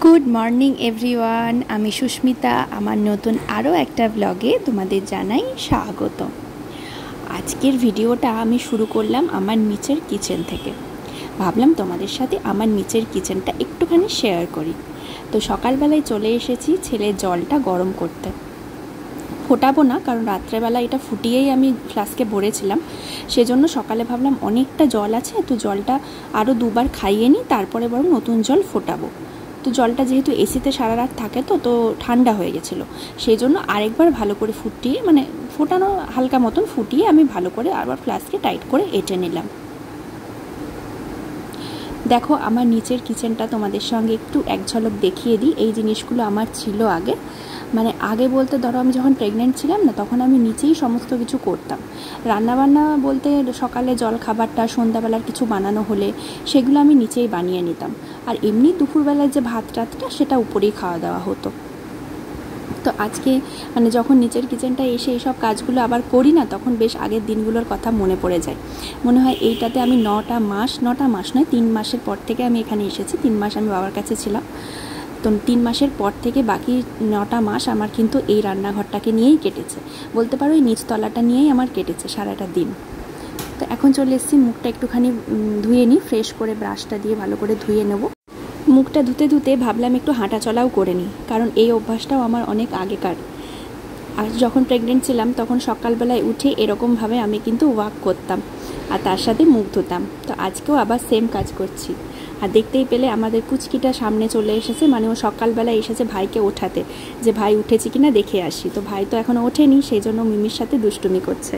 Good morning everyone, আমি সুস্মিতা। আমার নতুন আরও একটা ব্লগে তোমাদের জানাই স্বাগত। আজকের ভিডিওটা আমি শুরু করলাম আমার নিচের কিচেন থেকে। ভাবলাম তোমাদের সাথে আমার নিচের কিচেনটা একটুখানি শেয়ার করি। তো সকালবেলায় চলে এসেছি ছেলের জলটা গরম করতে। ফোটাবো না, কারণ রাত্রেবেলা এটা ফুটিয়েই আমি ফ্লাস্কে ভরেছিলাম। সেজন্য সকালে ভাবলাম অনেকটা জল আছে, তো জলটা আরও দুবার খাইয়ে নিই, তারপরে বরং নতুন জল ফোটাবো। তো জলটা যেহেতু এসিতে সারা রাত থাকে তো ঠান্ডা হয়ে গেছিলো, সেই জন্য আরেকবার ভালো করে ফুটিয়ে, মানে ফোটানো হালকা মতন ফুটিয়ে আমি ভালো করে আবার ফ্লাস্কে টাইট করে এঁটে নিলাম। দেখো আমার নিচের কিচেনটা তোমাদের সঙ্গে একটু এক ঝলক দেখিয়ে দিই। এই জিনিসগুলো আমার ছিল আগে, মানে আগে বলতে ধরো আমি যখন প্রেগনেন্ট ছিলাম না, তখন আমি নিচেই সমস্ত কিছু করতাম। রান্নাবান্না বলতে সকালে জল খাবারটা, সন্ধ্যাবেলার কিছু বানানো হলে সেগুলো আমি নিচেই বানিয়ে নিতাম। আর এমনি দুপুরবেলায় যে ভাত টাতটা সেটা উপরেই খাওয়া দাওয়া হতো। তো আজকে মানে যখন নিচের কিচেনটা এসে এইসব কাজগুলো আবার করি না, তখন বেশ আগের দিনগুলোর কথা মনে পড়ে যায়। মনে হয় এইটাতে আমি 9টা মাস নয় 3 মাসের পর থেকে আমি এখানে এসেছি। 3 মাস আমি বাবার কাছে ছিলাম, তো 3 মাসের পর থেকে বাকি 9টা মাস আমার কিন্তু এই রান্নাঘরটাকে নিয়েই কেটেছে। বলতে পারো এই নিচতলাটা নিয়েই আমার কেটেছে সারাটা দিন। তো এখন চলে এসেছি, মুখটা একটুখানি ধুয়ে নিই, ফ্রেশ করে ব্রাশটা দিয়ে ভালো করে ধুয়ে নেব। মুখটা ধুতে ধুতে ভাবলাম একটু হাঁটা চলাও করে নিই, কারণ এই অভ্যাসটাও আমার অনেক আগেকার। আর যখন প্রেগনেন্ট ছিলাম তখন সকালবেলায় উঠে এরকমভাবে আমি কিন্তু ওয়াক করতাম, আর তার সাথে মুখ ধুতাম। তো আজকেও আবার সেম কাজ করছি। আর দেখতেই পেলে আমাদের কুচকিটা সামনে চলে এসেছে, মানে ও সকালবেলায় এসেছে ভাইকে ওঠাতে, যে ভাই উঠেছে কিনা দেখে আসি। তো ভাই তো এখনও ওঠেনি, সেই জন্য মিমির সাথে দুষ্টুমি করছে।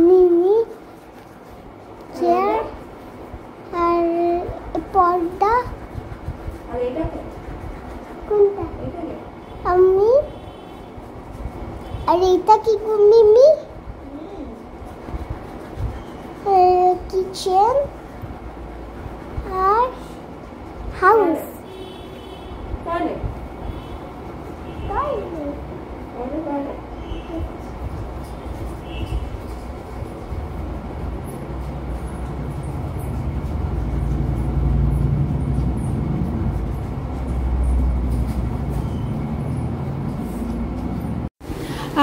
মিমি চেয়ার আর পর্দা, আর এটা কোনটা? আমি আর এটা কি মিমি? কিচেন আর হাউস।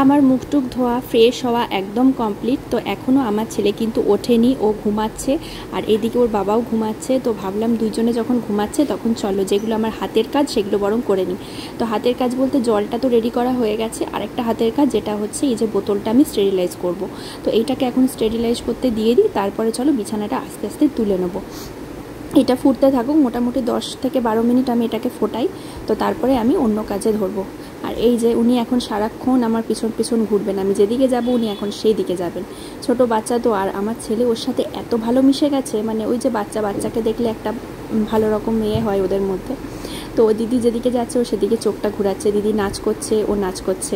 আমার মুখটুক ধোয়া, ফ্রেশ হওয়া একদম কমপ্লিট। তো এখনও আমার ছেলে কিন্তু ওঠেনি, ও ঘুমাচ্ছে, আর এদিকে ওর বাবাও ঘুমাচ্ছে। তো ভাবলাম দুইজনে যখন ঘুমাচ্ছে তখন চলো যেগুলো আমার হাতের কাজ সেগুলো বরং করে নিই। তো হাতের কাজ বলতে জলটা তো রেডি করা হয়ে গেছে, আরেকটা হাতের কাজ যেটা হচ্ছে এই যে বোতলটা আমি স্টেরিলাইজ করব। তো এইটাকে এখন স্টেরিলাইজ করতে দিয়ে দিই, তারপরে চলো বিছানাটা আস্তে আস্তে তুলে নেবো। এটা ফুটতে থাকুক, মোটামুটি 10 থেকে 12 মিনিট আমি এটাকে ফোটাই, তো তারপরে আমি অন্য কাজে ধরবো। আর এই যে উনি এখন সারাক্ষণ আমার পিছন পিছন ঘুরবেন, আমি যেদিকে যাব উনি এখন সেই দিকে যাবেন। ছোট বাচ্চা তো, আর আমার ছেলে ওর সাথে এত ভালো মিশে গেছে, মানে ওই যে বাচ্চাকে দেখলে একটা ভালো রকম মেয়ে হয় ওদের মধ্যে। তো ও দিদি যেদিকে যাচ্ছে ও সেদিকে চোখটা ঘুরাচ্ছে, দিদি নাচ করছে ও নাচ করছে।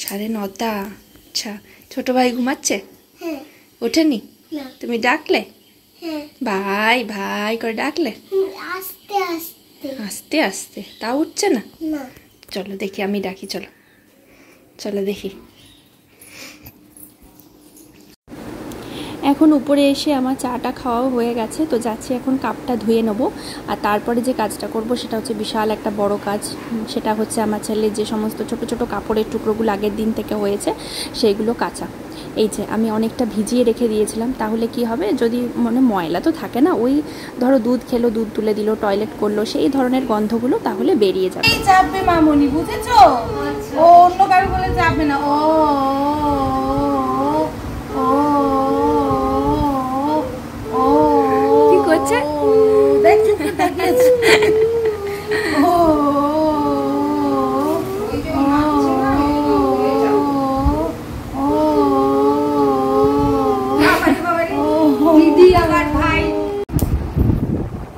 9:30। আচ্ছা, ছোট ভাই ঘুমাচ্ছে? হ্যাঁ। ওঠেনি? না। তুমি ডাকলে? হ্যাঁ। ভাই ভাই করে ডাকলে? আস্তে আস্তে আস্তে আস্তে, তাও উঠছে না? না। চলো দেখি, আমি ডাকি, চলো চলো দেখি। এখন উপরে এসে আমার চাটা খাওয়াও হয়ে গেছে, তো যাচ্ছি এখন কাপটা ধুয়ে নেবো। আর তারপরে যে কাজটা করব সেটা হচ্ছে বিশাল একটা বড় কাজ। সেটা হচ্ছে আমার ছেলের যে সমস্ত ছোট ছোট কাপড়ের টুকরোগুলো আগের দিন থেকে হয়েছে সেইগুলো কাচা। এই যে আমি অনেকটা ভিজিয়ে রেখে দিয়েছিলাম, তাহলে কি হবে, যদি মানে ময়লা তো থাকে না, ওই ধরো দুধ খেলো, দুধ তুলে দিল, টয়লেট করলো, সেই ধরনের গন্ধগুলো তাহলে বেরিয়ে যাবে। চাপবে মামনি, বুঝেছো? ও অন্য কারো বলে চাপবে না। ও কি করছে দেখছি তো, তাকিয়েছে।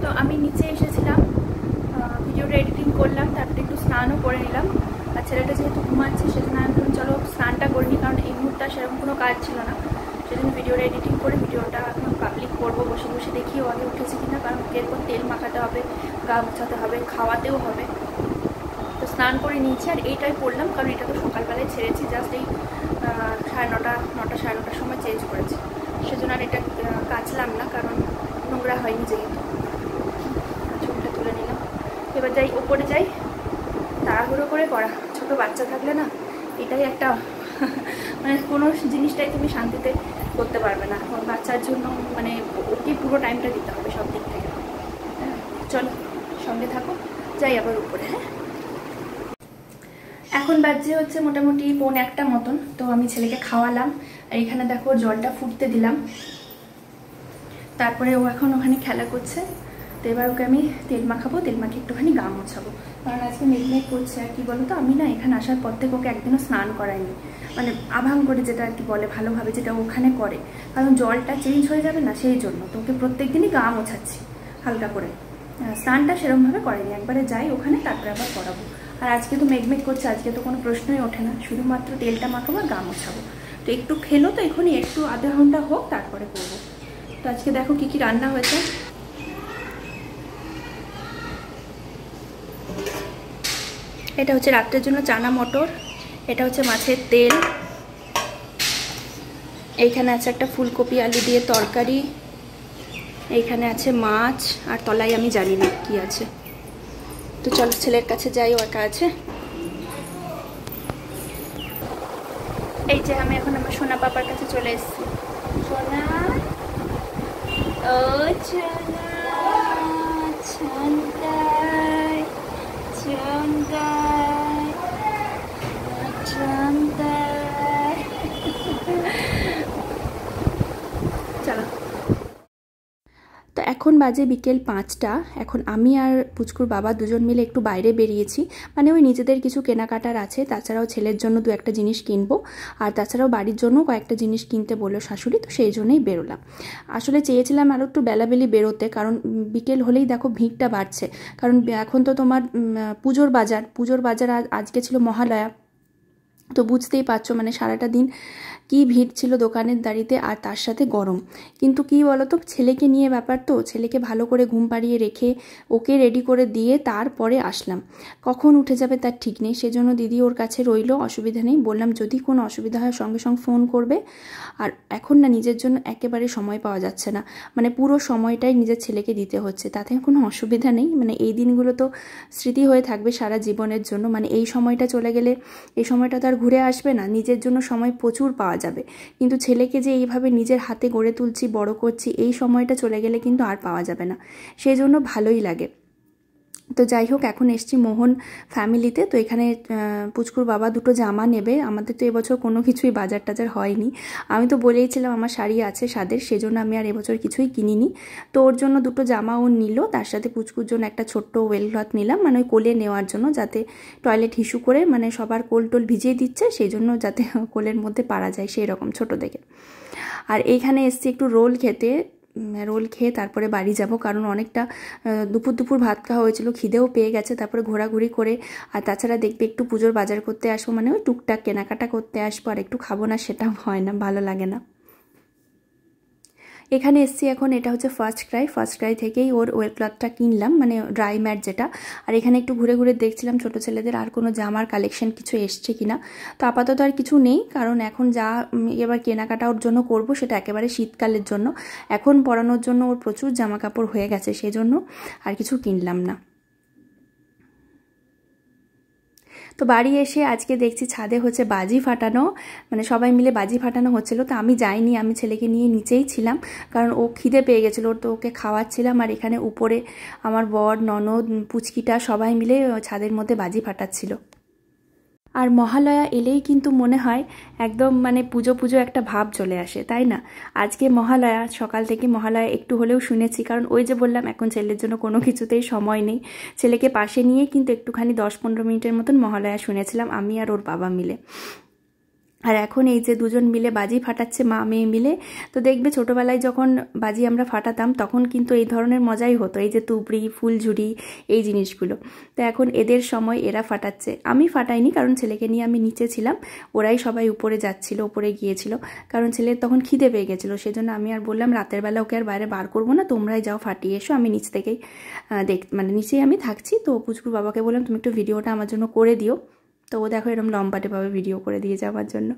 তো আমি নিচে এসেছিলাম, ভিডিওটা এডিটিং করলাম, তারপরে একটু স্নানও করে নিলাম। আর ছেলেটা যেহেতু ঘুমাচ্ছে সেজন্য আমি বললাম চলো স্নানটা করে নিই, কারণ এই মুহূর্তে সেরকম কোনো কাজ ছিল না। সেজন্য ভিডিওটা এডিটিং করে ভিডিওটা এখন পাবলিক করবো। বসে বসে দেখিও আগে উঠেছে কিনা, কারণ এরপর তেল মাখাতে হবে, গা মোছাতে হবে, খাওয়াতেও হবে। তো স্নান করে নিয়েছি, আর এইটাই পরলাম, কারণ এটা তো সকালবেলায় ছেড়েছি, জাস্ট এই 9:30 সাড়ে 9টার সময় চেঞ্জ করেছি। সেজন্য আর এটা কাচলাম না, কারণ নোংরা হয়নি যেহেতু। চুলটা তুলে নিলাম, এবার যাই ওপরে যাই। তাড়াহুড়ো করে করা, ছোট বাচ্চা থাকলে না এটাই একটা মানে কোনো জিনিসটাই তুমি শান্তিতে করতে পারবে না। বাচ্চার জন্য মানে ওকে পুরো টাইমটা দিতে হবে সব দিক থেকে। চলো সঙ্গে থাকো, যাই আবার উপরে। হ্যাঁ, এখন বাজে হচ্ছে মোটামুটি 1:45 মতন। তো আমি ছেলেকে খাওয়ালাম, আর এখানে দেখো জলটা ফুটতে দিলাম। তারপরে ও এখন ওখানে খেলা করছে। তো এবার ওকে আমি তেল মাখাবো, তেল মাখিয়ে একটুখানি গা মোছাবো, কারণ আজকে মেঘমেঘ করছে। আর কি বলো তো, আমি না এখানে আসার পর থেকে ওকে একদিনও স্নান করাইনি, মানে আভাং করে যেটা আর কি বলে ভালোভাবে, যেটা ওখানে করে, কারণ জলটা চেঞ্জ হয়ে যাবে না সেই জন্য। তো ওকে প্রত্যেক দিনই গা মোছাচ্ছি হালকা করে, স্নানটা সেরকমভাবে করেনি। একবারে যাই ওখানে, তারপরে আবার করাবো। আর আজকে তো মেঘমেঘ করছে, আজকে তো কোনো প্রশ্নই ওঠে না, শুধুমাত্র তেলটা মাখাবো আর গা মোছাবো। তো একটু খেলো তো এখনই, একটু আধা ঘন্টা হোক তারপরে করবো। তো আজকে দেখো কি কি রান্না হয়েছে। এটা হচ্ছে রাত্রের জন্য চানা মটর, এটা হচ্ছে মাছের তেল, এইখানে আছে একটা ফুলকপি আলু দিয়ে তরকারি, এইখানে আছে মাছ, আর তলায় আমি জানি না কি আছে। তো চলো ছেলের কাছে যাই, ও একা আছে। এই যে আমি এখন আমার সোনা পাপার কাছে চলে এসেছি। সোনা, ও সোনা, ছন্দাই ছন্দাই ছন্দাই। চলো, তো এখন বাজে বিকেল 5টা। এখন আমি আর পুচকুর বাবা দুজন মিলে একটু বাইরে বেরিয়েছি, মানে ওই নিজেদের কিছু কেনাকাটার আছে, তাছাড়াও ছেলের জন্য 2-1টা জিনিস কিনবো, আর তাছাড়াও বাড়ির জন্য কয়েকটা জিনিস কিনতে বললো শাশুড়ি, তো সেই জন্যই বেরোলাম। আসলে চেয়েছিলাম আরও একটু বেলাবেলি বেরোতে, কারণ বিকেল হলেই দেখো ভিড়টা বাড়ছে, কারণ এখন তো তোমার পুজোর বাজার আজকে ছিল মহালয়া। তো বুঝতেই পারছো মানে সারাটা দিন কি ভিড় ছিল দোকানের দাঁড়িতে, আর তার সাথে গরম। কিন্তু কি বলতো, ছেলেকে নিয়ে ব্যাপার, তো ছেলেকে ভালো করে ঘুম পাড়িয়ে রেখে ওকে রেডি করে দিয়ে তারপরে আসলাম। কখন উঠে যাবে তার ঠিক নেই, সেজন্য দিদি ওর কাছে রইলো, অসুবিধা নেই, বললাম যদি কোনো অসুবিধা হয় সঙ্গে সঙ্গে ফোন করবে। আর এখন না নিজের জন্য একেবারে সময় পাওয়া যাচ্ছে না, মানে পুরো সময়টাই নিজের ছেলেকে দিতে হচ্ছে, তাতে কোনো অসুবিধা নেই। মানে এই দিনগুলো তো স্মৃতি হয়ে থাকবে সারা জীবনের জন্য, মানে এই সময়টা চলে গেলে এই সময়টা তো আর ঘুরে আসবে না, নিজের জন্য সময় প্রচুর পাওয়া যাবে। কিন্তু ছেলেকে যে এইভাবে নিজের হাতে গড়ে তুলছি, বড় করছি, এই সময়টা চলে গেলে কিন্তু আর পাওয়া যাবে না, সেই জন্য ভালোই লাগে। তো যাই হোক, এখন এসছি মোহন ফ্যামিলিতে। তো এখানে পুচকুর বাবা 2টো জামা নেবে। আমাদের তো এবছর কোনো কিছুই বাজার টাজার হয়নি, আমি তো বলেইছিলাম আমার শাড়ি আছে সাদের, সেজন্য আমি আর এবছর কিছুই কিনিনি। তো ওর জন্য 2টো জামা ও নিল, তার সাথে পুচকুর জন্য একটা ছোট্ট ওয়েল ক্লথ নিলাম, মানে ওই কোলে নেওয়ার জন্য, যাতে টয়লেট হিসু করে মানে সবার কোল টোল ভিজিয়ে দিচ্ছে, সেই জন্য যাতে কোলের মধ্যে পারা যায় সেই রকম ছোটো দেখে। আর এইখানে এসছি একটু রোল খেতে, রোল খেয়ে তারপরে বাড়ি যাব, কারণ অনেকটা দুপুর ভাত খাওয়া হয়েছিল, খিদেও পেয়ে গেছে। তারপরে ঘোরাঘুরি করে, আর তাছাড়া দেখবে একটু পুজোর বাজার করতে আসবো, মানে ওই টুকটাক কেনাকাটা করতে আসবো, আর একটু খাবো না সেটাও হয় না, ভালো লাগে না। এখানে এসছি এখন, এটা হচ্ছে ফার্স্ট ক্রাই থেকেই ওর ওয়েল ক্লথটা কিনলাম, মানে ড্রাই ম্যাট যেটা। আর এখানে একটু ঘুরে ঘুরে দেখছিলাম ছোটো ছেলেদের আর কোনো জামার কালেকশন কিছু এসছে কিনা। তো আপাতত আর কিছু নেই, কারণ এখন যা এবার কেনাকাটা ওর জন্য করব সেটা একেবারে শীতকালের জন্য, এখন পরানোর জন্য ওর প্রচুর জামা কাপড় হয়ে গেছে, সেই জন্য আর কিছু কিনলাম না। তো বাড়ি এসে আজকে দেখছি ছাদে হচ্ছে বাজি ফাটানো, মানে সবাই মিলে বাজি ফাটানো হচ্ছিলো। তো আমি যাইনি, আমি ছেলেকে নিয়ে নিচেই ছিলাম, কারণ ও খিদে পেয়ে গেছিলো, তো ওকে খাওয়াচ্ছিলাম। আর এখানে উপরে আমার বর, ননদ, পুচকিটা সবাই মিলে ছাদের মধ্যে বাজি ফাটাচ্ছিল। আর মহালয়া এলেই কিন্তু মনে হয় একদম মানে পুজো একটা ভাব চলে আসে, তাই না? আজকে মহালয়া, সকাল থেকে মহালয়া একটু হলেও শুনেছি, কারণ ওই যে বললাম এখন ছেলের জন্য কোনো কিছুতেই সময় নেই। ছেলেকে পাশে নিয়ে কিন্তু একটুখানি 10-15 মিনিটের মতন মহালয়া শুনেছিলাম আমি আর ওর বাবা মিলে। আর এখন এই যে দুজন মিলে বাজি ফাটাচ্ছে, মা মেয়ে মিলে। তো দেখবে ছোটোবেলায় যখন বাজি আমরা ফাটাতাম তখন কিন্তু এই ধরনের মজাই হতো, এই যে তুবড়ি, ফুলঝুরি, এই জিনিসগুলো। তো এখন এদের সময় এরা ফাটাচ্ছে, আমি ফাটাইনি, কারণ ছেলেকে নিয়ে আমি নিচে ছিলাম, ওরাই সবাই উপরে যাচ্ছিল, উপরে গিয়েছিল, কারণ ছেলের তখন খিদে পেয়ে গেছিলো। সেজন্য আমি আর বললাম রাতের বেলা ওকে আর বাইরে বার করবো না, তোমরাই যাও ফাটিয়ে এসো, আমি নিচ থেকেই মানে নিচেই আমি থাকছি। তো পুচকুর বাবাকে বললাম তুমি একটু ভিডিওটা আমার জন্য করে দিও। তো ও দেখো এরকম লম্বাটে ভাবে ভিডিও করে দিয়েছে আমার জন্য।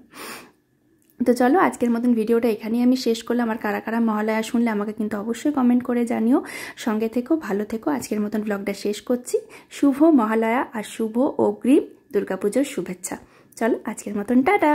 তো চলো আজকের মতন ভিডিওটা এখানেই আমি শেষ করলাম। আর কারা কারা মহালয়া শুনলে আমাকে কিন্তু অবশ্যই কমেন্ট করে জানিও। সঙ্গে থেকো, ভালো থেকো। আজকের মতন ব্লগটা শেষ করছি। শুভ মহালয়া আর শুভ অগ্রিম দুর্গাপুজোর শুভেচ্ছা। চলো আজকের মতন টাটা।